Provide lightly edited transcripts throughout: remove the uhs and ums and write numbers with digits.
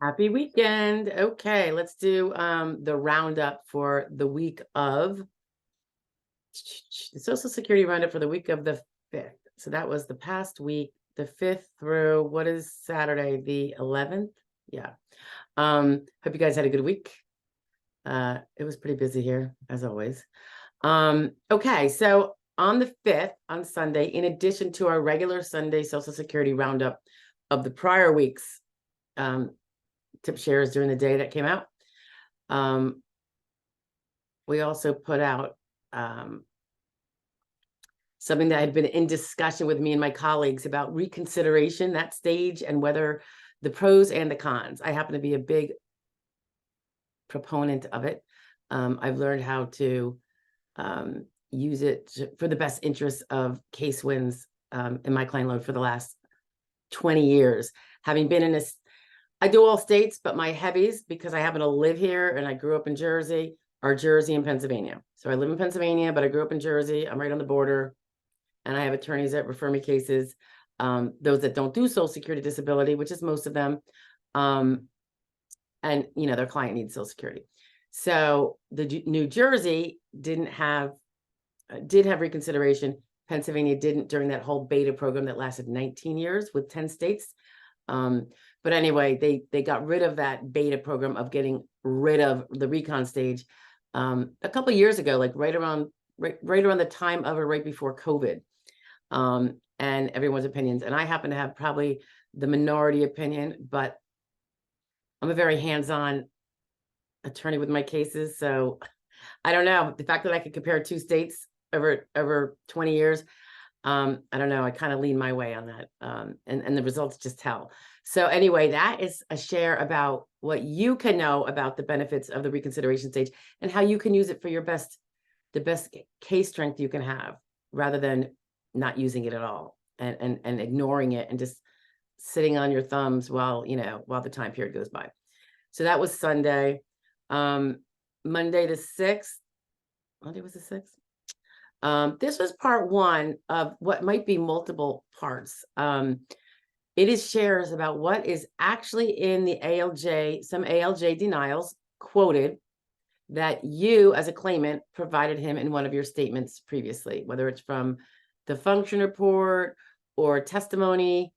Happy weekend. Okay, let's do the roundup for the week of the Social Security roundup for the week of the 5th. So that was the past week, the 5th through what is Saturday, the 11th? Yeah. Hope you guys had a good week. It was pretty busy here, as always. Okay, so on the 5th, on Sunday, in addition to our regular Sunday Social Security roundup of the prior week's tip shares during the day that came out, we also put out something that had been in discussion with me and my colleagues about reconsideration, that stage, and whether the pros and the cons. I happen to be a big proponent of it. I've learned how to use it for the best interest of case wins in my client load for the last 20 years. Having been in this, I do all states, but my heavies, because I happen to live here and I grew up in Jersey, are Jersey and Pennsylvania. So I live in Pennsylvania, but I grew up in Jersey. I'm right on the border. And I have attorneys that refer me cases, those that don't do Social Security disability, which is most of them. And, their client needs Social Security. So the New Jersey did have reconsideration. Pennsylvania didn't during that whole beta program that lasted 19 years with 10 states. But anyway, they got rid of that beta program of getting rid of the recon stage a couple of years ago, like right around the time of or right before COVID. And everyone's opinions. And I happen to have probably the minority opinion, but I'm a very hands-on attorney with my cases. So I don't know. The fact that I could compare two states over 20 years, I don't know. I kind of lean my way on that. And the results just tell. So anyway, that is a share about what you can know about the benefits of the reconsideration stage and how you can use it for the best case strength you can have, rather than not using it at all and ignoring it and just sitting on your thumbs while the time period goes by. So that was Sunday. Monday the 6th. Monday was the 6th. This was part one of what might be multiple parts. It is shares about what is actually in the ALJ, some ALJ denials quoted that you as a claimant provided him in one of your statements previously, whether it's from the function report or testimony,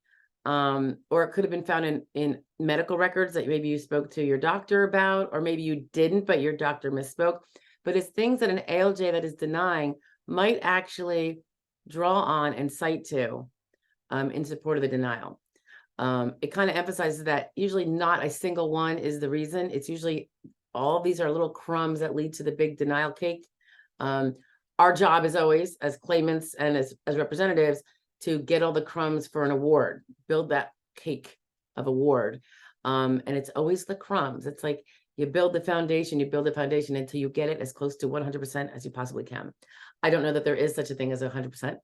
or it could have been found in medical records that maybe you spoke to your doctor about, or maybe you didn't, but your doctor misspoke. But it's things that an ALJ that is denying might actually draw on and cite to in support of the denial. It kind of emphasizes that usually not a single one is the reason. It's usually all of these are little crumbs that lead to the big denial cake. Our job is always, as claimants and as representatives, to get all the crumbs for an award, build that cake of award. And it's always the crumbs. It's like you build the foundation until you get it as close to 100% as you possibly can. I don't know that there is such a thing as 100%,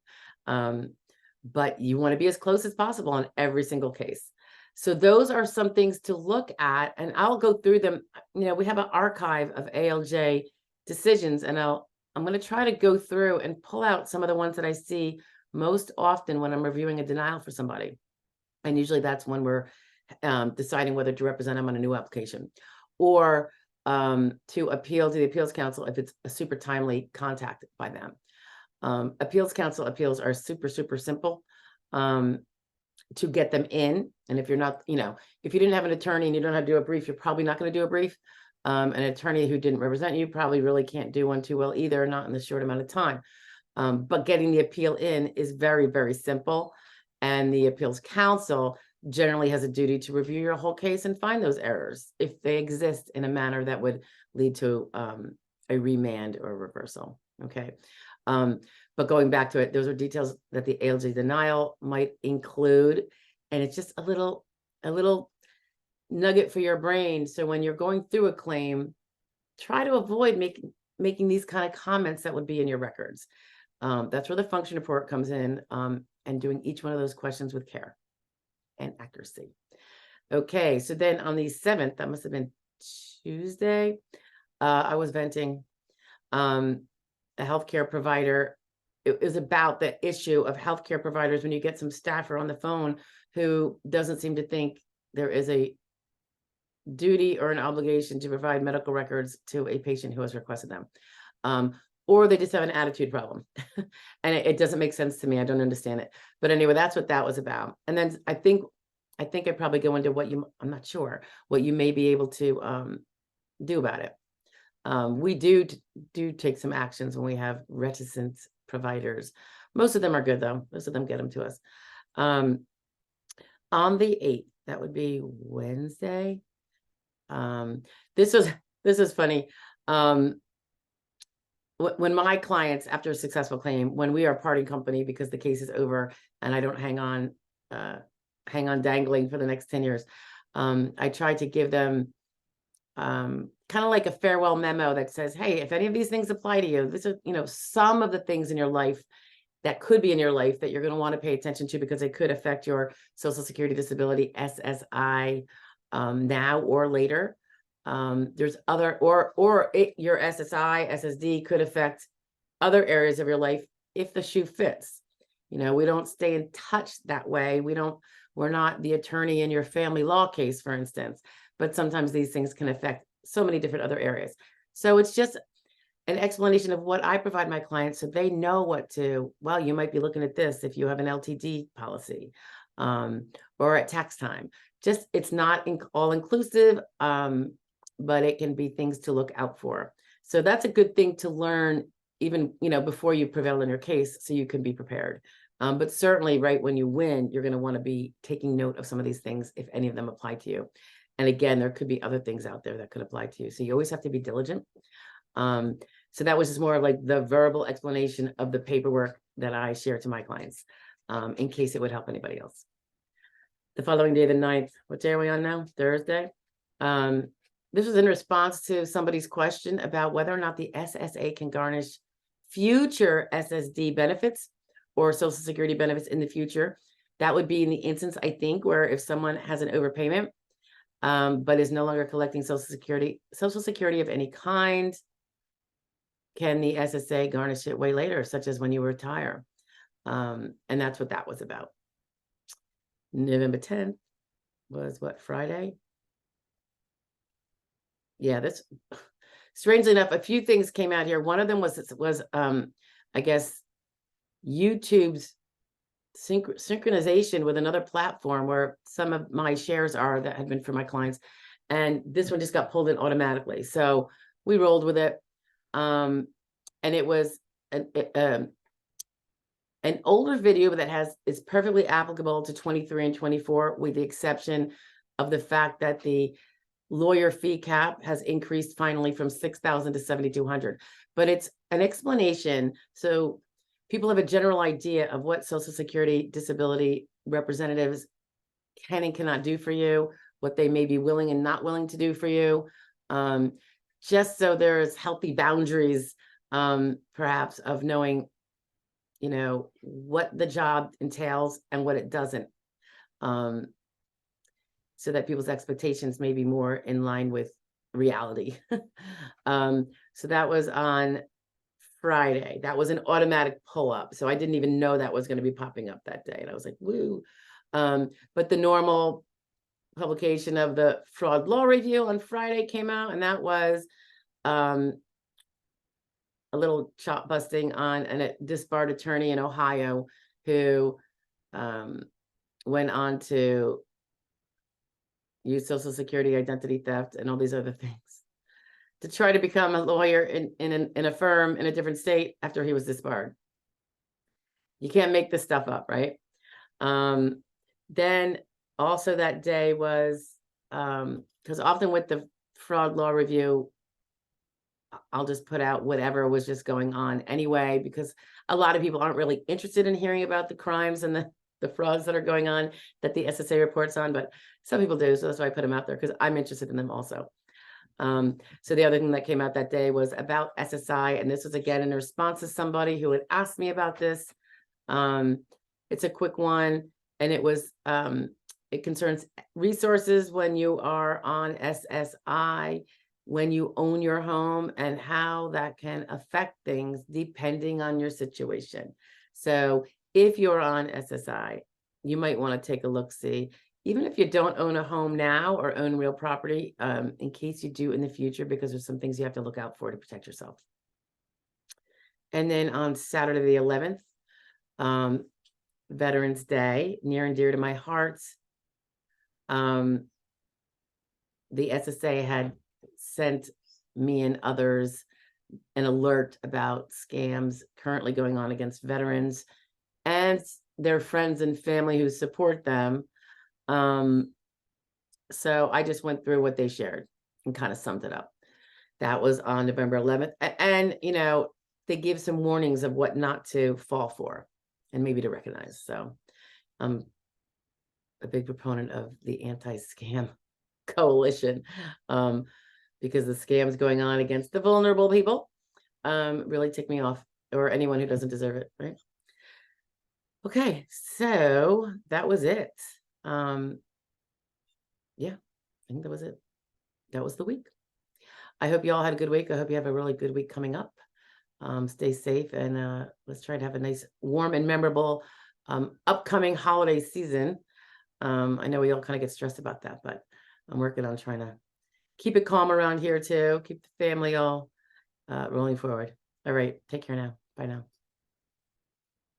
but you want to be as close as possible on every single case. So those are some things to look at, and I'll go through them. We have an archive of ALJ decisions, and I'm going to try to go through and pull out some of the ones that I see most often when I'm reviewing a denial for somebody. And usually that's when we're deciding whether to represent them on a new application or to appeal to the appeals council if it's a super timely contact by them. Appeals council appeals are super, super simple to get them in. And if you're not, if you didn't have an attorney and you don't have to do a brief, you're probably not going to do a brief. An attorney who didn't represent you probably really can't do one too well either, not in the short amount of time. But getting the appeal in is very, very simple. And the appeals council generally has a duty to review your whole case and find those errors if they exist in a manner that would lead to a remand or a reversal. Okay. But going back to it, those are details that the ALJ denial might include. And it's just a little nugget for your brain. So when you're going through a claim, try to avoid making these kind of comments that would be in your records. That's where the function report comes in, and doing each one of those questions with care and accuracy. Okay, so then on the 7th, that must have been Tuesday, I was venting a healthcare provider. It was about the issue of healthcare providers when you get some staffer on the phone who doesn't seem to think there is a duty or an obligation to provide medical records to a patient who has requested them. Or they just have an attitude problem. And it doesn't make sense to me. I don't understand it. But anyway, that's what that was about. And then I think I probably go into what I'm not sure, what you may be able to do about it. We do take some actions when we have reticent providers. Most of them are good though. Most of them get them to us. On the 8th, that would be Wednesday. This is funny. When my clients, after a successful claim, when we are parting company because the case is over and I don't hang on dangling for the next 10 years, I try to give them kind of like a farewell memo that says, hey, if any of these things apply to you, this is, some of the things in your life that could be in your life that you're going to want to pay attention to because it could affect your Social Security disability, SSI, now or later. There's other, your SSI, SSD could affect other areas of your life if the shoe fits. We don't stay in touch that way. We're not the attorney in your family law case, for instance, but sometimes these things can affect so many different other areas. So it's just an explanation of what I provide my clients so they know well, you might be looking at this if you have an LTD policy, or at tax time. Just, it's not all inclusive, but it can be things to look out for. So that's a good thing to learn even, before you prevail in your case, so you can be prepared. But certainly right when you win, you're going to want to be taking note of some of these things if any of them apply to you. And again, there could be other things out there that could apply to you. So you always have to be diligent. So that was just more of like the verbal explanation of the paperwork that I share to my clients, in case it would help anybody else. The following day, the 9th, what day are we on now? Thursday. This was in response to somebody's question about whether or not the SSA can garnish future SSD benefits or Social Security benefits in the future. That would be in the instance, I think, where if someone has an overpayment, but is no longer collecting Social Security of any kind, can the SSA garnish it way later, such as when you retire? And that's what that was about. November 10th was what, Friday? Yeah, that's strangely enough, a few things came out here. One of them was I guess YouTube's synchronization with another platform where some of my shares are that had been for my clients, and this one just got pulled in automatically. So we rolled with it. And it was an older video that is perfectly applicable to 23 and 24, with the exception of the fact that the lawyer fee cap has increased finally from $6,000 to $7,200. But it's an explanation so people have a general idea of what Social Security disability representatives can and cannot do for you, what they may be willing and not willing to do for you, just so there's healthy boundaries, perhaps, of knowing, what the job entails and what it doesn't, so that people's expectations may be more in line with reality. So that was on Friday. That was an automatic pull-up. So I didn't even know that was going to be popping up that day. And I was like, woo. But the normal publication of the fraud law review on Friday came out, and that was a little chop busting on a disbarred attorney in Ohio who went on to use Social Security identity theft and all these other things to try to become a lawyer in a firm in a different state after he was disbarred. You can't make this stuff up, right? Then also that day was, because often with the fraud law review, I'll just put out whatever was just going on anyway, because a lot of people aren't really interested in hearing about the crimes and the frauds that are going on that the SSA reports on, but some people do. So that's why I put them out there, because I'm interested in them also. So the other thing that came out that day was about SSI. And this was again in response to somebody who had asked me about this. It's a quick one. And it was, it concerns resources when you are on SSI, when you own your home, and how that can affect things depending on your situation. So if you're on SSI, you might want to take a look, see even if you don't own a home now or own real property, in case you do in the future, because there's some things you have to look out for to protect yourself. And then on Saturday the 11th, Veterans Day, near and dear to my heart. The SSA had sent me and others an alert about scams currently going on against veterans and their friends and family who support them. So I just went through what they shared and kind of summed it up. That was on November 11th. And, you know, they give some warnings of what not to fall for and maybe to recognize. So I'm a big proponent of the anti-scam coalition, because the scams going on against the vulnerable people really tick me off, or anyone who doesn't deserve it, right? Okay, so that was it. Yeah, I think that was it. That was the week. I hope you all had a good week. I hope you have a really good week coming up. Stay safe, and let's try to have a nice, warm, and memorable upcoming holiday season. I know we all kind of get stressed about that, but I'm working on trying to keep it calm around here too. Keep the family all rolling forward. All right, take care now. Bye now.